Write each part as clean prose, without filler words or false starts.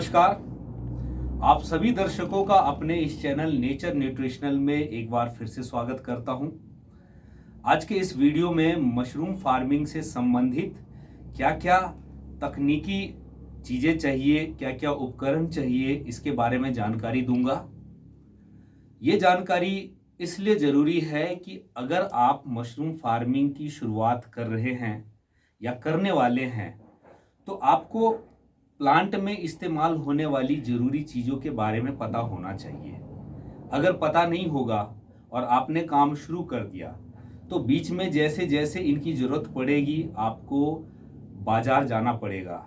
नमस्कार। आप सभी दर्शकों का अपने इस चैनल नेचर न्यूट्रिशनल में एक बार फिर से स्वागत करता हूं। आज के इस वीडियो में मशरूम फार्मिंग से संबंधित क्या क्या तकनीकी चीज़ें चाहिए, क्या क्या उपकरण चाहिए, इसके बारे में जानकारी दूंगा। ये जानकारी इसलिए ज़रूरी है कि अगर आप मशरूम फार्मिंग की शुरुआत कर रहे हैं या करने वाले हैं तो आपको प्लांट में इस्तेमाल होने वाली ज़रूरी चीज़ों के बारे में पता होना चाहिए। अगर पता नहीं होगा और आपने काम शुरू कर दिया तो बीच में जैसे जैसे इनकी ज़रूरत पड़ेगी आपको बाज़ार जाना पड़ेगा।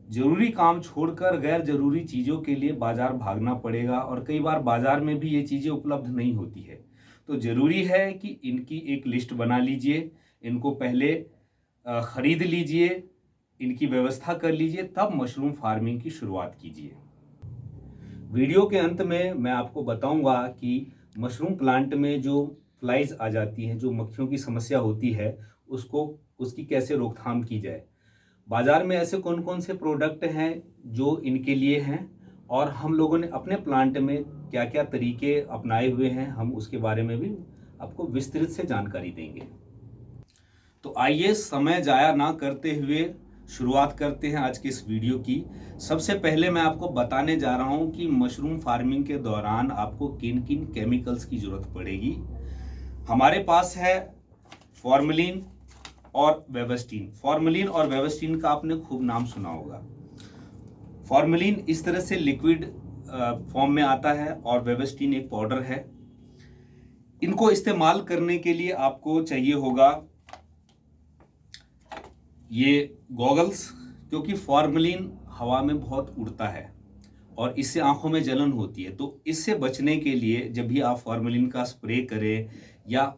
ज़रूरी काम छोड़कर गैर ज़रूरी चीज़ों के लिए बाज़ार भागना पड़ेगा और कई बार बाज़ार में भी ये चीज़ें उपलब्ध नहीं होती है। तो ज़रूरी है कि इनकी एक लिस्ट बना लीजिए, इनको पहले ख़रीद लीजिए, इनकी व्यवस्था कर लीजिए, तब मशरूम फार्मिंग की शुरुआत कीजिए। वीडियो के अंत में मैं आपको बताऊंगा कि मशरूम प्लांट में जो फ्लाइज आ जाती हैं, जो मक्खियों की समस्या होती है, उसकी कैसे रोकथाम की जाए। बाज़ार में ऐसे कौन कौन से प्रोडक्ट हैं जो इनके लिए हैं और हम लोगों ने अपने प्लांट में क्या क्या तरीके अपनाए हुए हैं, हम उसके बारे में भी आपको विस्तृत से जानकारी देंगे। तो आइए समय जाया ना करते हुए शुरुआत करते हैं आज के इस वीडियो की। सबसे पहले मैं आपको बताने जा रहा हूं कि मशरूम फार्मिंग के दौरान आपको किन किन केमिकल्स की ज़रूरत पड़ेगी। हमारे पास है फॉर्मलिन और वेवस्टीन। फॉर्मलिन और वेवस्टीन का आपने खूब नाम सुना होगा। फॉर्मलिन इस तरह से लिक्विड फॉर्म में आता है और वेवस्टीन एक पाउडर है। इनको इस्तेमाल करने के लिए आपको चाहिए होगा ये गॉगल्स, क्योंकि फॉर्मलिन हवा में बहुत उड़ता है और इससे आंखों में जलन होती है। तो इससे बचने के लिए जब भी आप फॉर्मलिन का स्प्रे करें या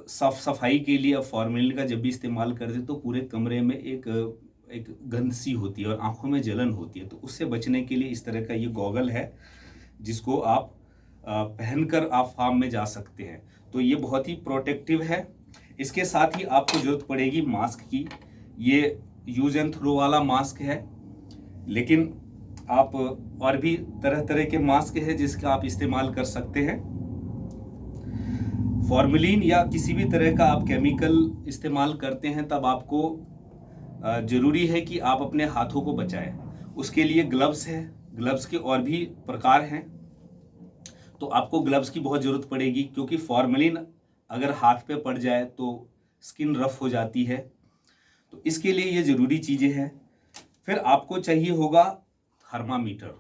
साफ सफाई के लिए आप फॉर्मलिन का जब भी इस्तेमाल करते तो पूरे कमरे में एक गंध सी होती है और आंखों में जलन होती है। तो उससे बचने के लिए इस तरह का ये गॉगल है जिसको आप पहनकर आप फार्म में जा सकते हैं। तो ये बहुत ही प्रोटेक्टिव है। इसके साथ ही आपको ज़रूरत पड़ेगी मास्क की। ये यूज एंड थ्रो वाला मास्क है, लेकिन आप और भी तरह तरह के मास्क हैं जिसका आप इस्तेमाल कर सकते हैं। फॉर्मलिन या किसी भी तरह का आप केमिकल इस्तेमाल करते हैं तब आपको ज़रूरी है कि आप अपने हाथों को बचाएं। उसके लिए ग्लव्स है। ग्लव्स के और भी प्रकार हैं, तो आपको ग्लव्स की बहुत ज़रूरत पड़ेगी, क्योंकि फॉर्मलिन अगर हाथ पे पड़ जाए तो स्किन रफ हो जाती है। तो इसके लिए ये ज़रूरी चीज़ें हैं। फिर आपको चाहिए होगा थर्मामीटर।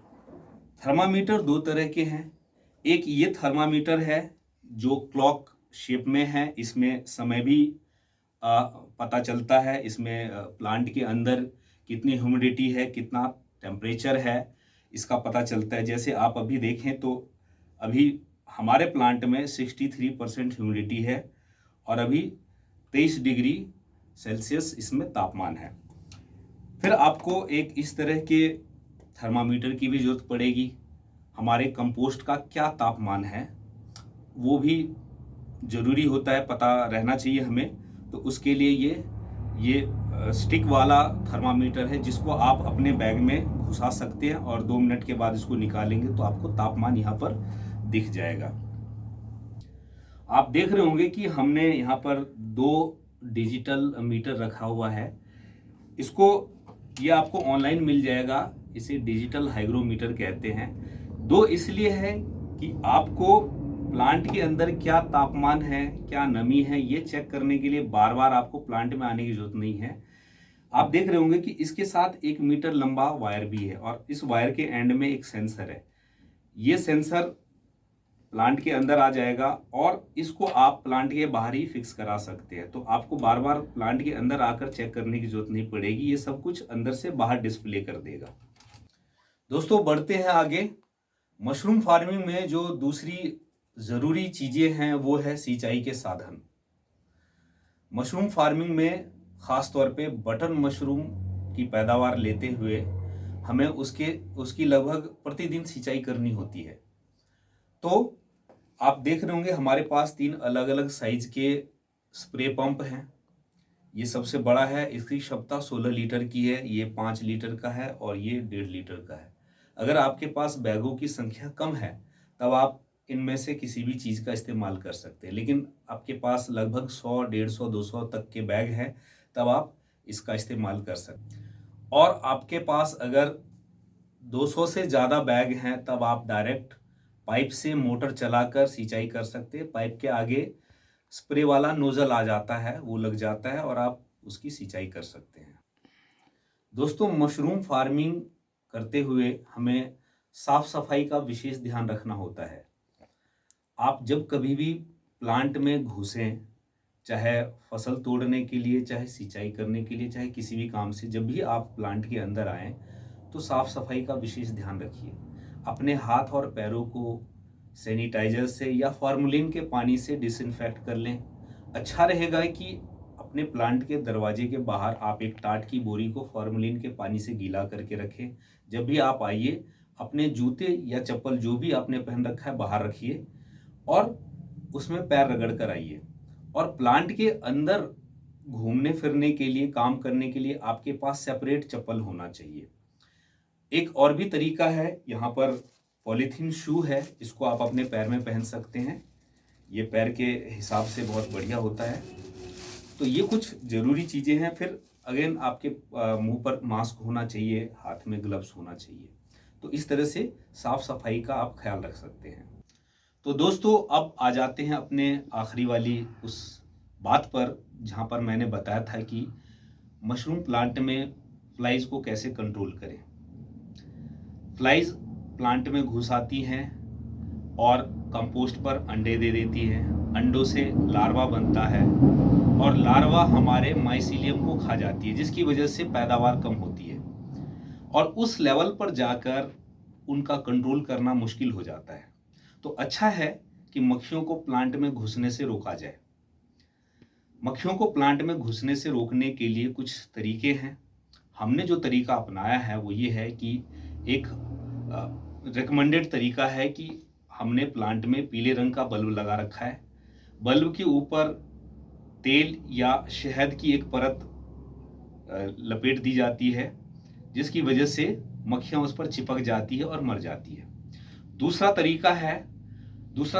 थर्मामीटर दो तरह के हैं। एक ये थर्मामीटर है जो क्लॉक शेप में है। इसमें समय भी पता चलता है। इसमें प्लांट के अंदर कितनी ह्यूमिडिटी है, कितना टेम्परेचर है, इसका पता चलता है। जैसे आप अभी देखें तो अभी हमारे प्लांट में 63% ह्यूमिडिटी है और अभी 23 डिग्री सेल्सियस इसमें तापमान है। फिर आपको एक इस तरह के थर्मामीटर की भी ज़रूरत पड़ेगी। हमारे कंपोस्ट का क्या तापमान है वो भी ज़रूरी होता है, पता रहना चाहिए हमें। तो उसके लिए ये स्टिक वाला थर्मामीटर है जिसको आप अपने बैग में घुसा सकते हैं और 2 मिनट के बाद इसको निकालेंगे तो आपको तापमान यहाँ पर दिख जाएगा। आप देख रहे होंगे कि हमने यहाँ पर 2 डिजिटल मीटर रखा हुआ है। ये आपको ऑनलाइन मिल जाएगा। इसे डिजिटल हाइग्रोमीटर कहते हैं। 2 इसलिए है कि आपको प्लांट के अंदर क्या तापमान है, क्या नमी है, ये चेक करने के लिए बार बार आपको प्लांट में आने की जरूरत नहीं है। आप देख रहे होंगे कि इसके साथ 1 मीटर लंबा वायर भी है और इस वायर के एंड में एक सेंसर है। ये सेंसर प्लांट के अंदर आ जाएगा और इसको आप प्लांट के बाहर ही फिक्स करा सकते हैं। तो आपको बार बार प्लांट के अंदर आकर चेक करने की जरूरत नहीं पड़ेगी। ये सब कुछ अंदर से बाहर डिस्प्ले कर देगा। दोस्तों, बढ़ते हैं आगे। मशरूम फार्मिंग में जो दूसरी ज़रूरी चीज़ें हैं वो है सिंचाई के साधन। मशरूम फार्मिंग में ख़ास तौर पे बटन मशरूम की पैदावार लेते हुए हमें उसकी लगभग प्रतिदिन सिंचाई करनी होती है। तो आप देख रहे होंगे हमारे पास 3 अलग अलग साइज के स्प्रे पंप हैं। ये सबसे बड़ा है, इसकी क्षमता 16 लीटर की है। ये 5 लीटर का है और ये 1.5 लीटर का है। अगर आपके पास बैगों की संख्या कम है तब आप इनमें से किसी भी चीज़ का इस्तेमाल कर सकते हैं, लेकिन आपके पास लगभग 100, 150, 200 तक के बैग हैं तब आप इसका इस्तेमाल कर सकते हैं। और आपके पास अगर 200 से ज़्यादा बैग हैं तब आप डायरेक्ट पाइप से मोटर चलाकर सिंचाई कर सकते हैं। पाइप के आगे स्प्रे वाला नोजल आ जाता है, वो लग जाता है और आप उसकी सिंचाई कर सकते हैं। दोस्तों, मशरूम फार्मिंग करते हुए हमें साफ सफाई का विशेष ध्यान रखना होता है। आप जब कभी भी प्लांट में घुसें, चाहे फसल तोड़ने के लिए, चाहे सिंचाई करने के लिए, चाहे किसी भी काम से, जब भी आप प्लांट के अंदर आएँ तो साफ सफाई का विशेष ध्यान रखिए। अपने हाथ और पैरों को सैनिटाइजर से या फॉर्मलिन के पानी से डिसइंफेक्ट कर लें। अच्छा रहेगा कि अपने प्लांट के दरवाजे के बाहर आप एक टाट की बोरी को फॉर्मलिन के पानी से गीला करके रखें। जब भी आप आइए, अपने जूते या चप्पल जो भी आपने पहन रखा है बाहर रखिए और उसमें पैर रगड़ कर आइए। और प्लांट के अंदर घूमने फिरने के लिए, काम करने के लिए आपके पास सेपरेट चप्पल होना चाहिए। एक और भी तरीका है, यहाँ पर पॉलीथीन शू है, इसको आप अपने पैर में पहन सकते हैं। ये पैर के हिसाब से बहुत बढ़िया होता है। तो ये कुछ ज़रूरी चीज़ें हैं। फिर अगेन आपके मुंह पर मास्क होना चाहिए, हाथ में ग्लव्स होना चाहिए। तो इस तरह से साफ सफाई का आप ख्याल रख सकते हैं। तो दोस्तों, अब आ जाते हैं अपने आखिरी वाली उस बात पर जहाँ पर मैंने बताया था कि मशरूम प्लांट में फ्लाइज को कैसे कंट्रोल करें। फ्लाइज प्लांट में घुस आती हैं और कंपोस्ट पर अंडे दे देती हैं। अंडों से लार्वा बनता है और लार्वा हमारे माइसीलियम को खा जाती है, जिसकी वजह से पैदावार कम होती है और उस लेवल पर जाकर उनका कंट्रोल करना मुश्किल हो जाता है। तो अच्छा है कि मक्खियों को प्लांट में घुसने से रोका जाए। मक्खियों को प्लांट में घुसने से रोकने के लिए कुछ तरीके हैं। हमने जो तरीका अपनाया है वो ये है कि एक रिकमेंडेड तरीका है कि हमने प्लांट में पीले रंग का बल्ब लगा रखा है। बल्ब के ऊपर तेल या शहद की एक परत लपेट दी जाती है, जिसकी वजह से मक्खियाँ उस पर चिपक जाती है और मर जाती है। दूसरा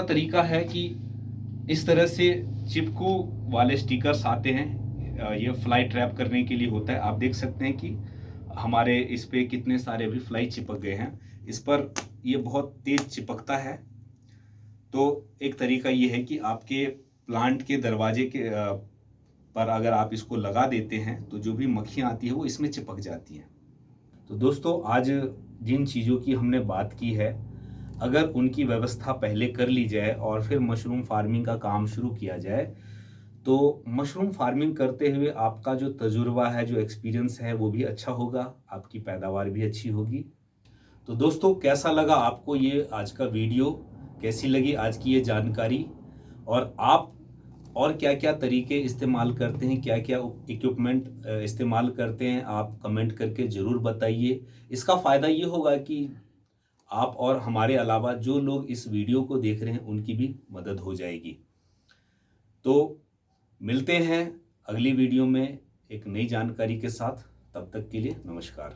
तरीका है कि इस तरह से चिपकू वाले स्टिकर्स आते हैं। ये फ्लाई ट्रैप करने के लिए होता है। आप देख सकते हैं कि हमारे इस पे कितने सारे भी फ्लाई चिपक गए हैं। इस पर ये बहुत तेज चिपकता है। तो एक तरीका ये है कि आपके प्लांट के दरवाजे के पर अगर आप इसको लगा देते हैं तो जो भी मक्खियाँ आती है वो इसमें चिपक जाती हैं। तो दोस्तों, आज जिन चीज़ों की हमने बात की है, अगर उनकी व्यवस्था पहले कर ली जाए और फिर मशरूम फार्मिंग का काम शुरू किया जाए तो मशरूम फार्मिंग करते हुए आपका जो तजुर्बा है, जो एक्सपीरियंस है, वो भी अच्छा होगा, आपकी पैदावार भी अच्छी होगी। तो दोस्तों, कैसा लगा आपको ये आज का वीडियो? कैसी लगी आज की ये जानकारी? और आप और क्या क्या तरीके इस्तेमाल करते हैं, क्या क्या इक्विपमेंट इस्तेमाल करते हैं, आप कमेंट करके ज़रूर बताइए। इसका फ़ायदा ये होगा कि आप और हमारे अलावा जो लोग इस वीडियो को देख रहे हैं उनकी भी मदद हो जाएगी। तो मिलते हैं अगली वीडियो में एक नई जानकारी के साथ। तब तक के लिए नमस्कार।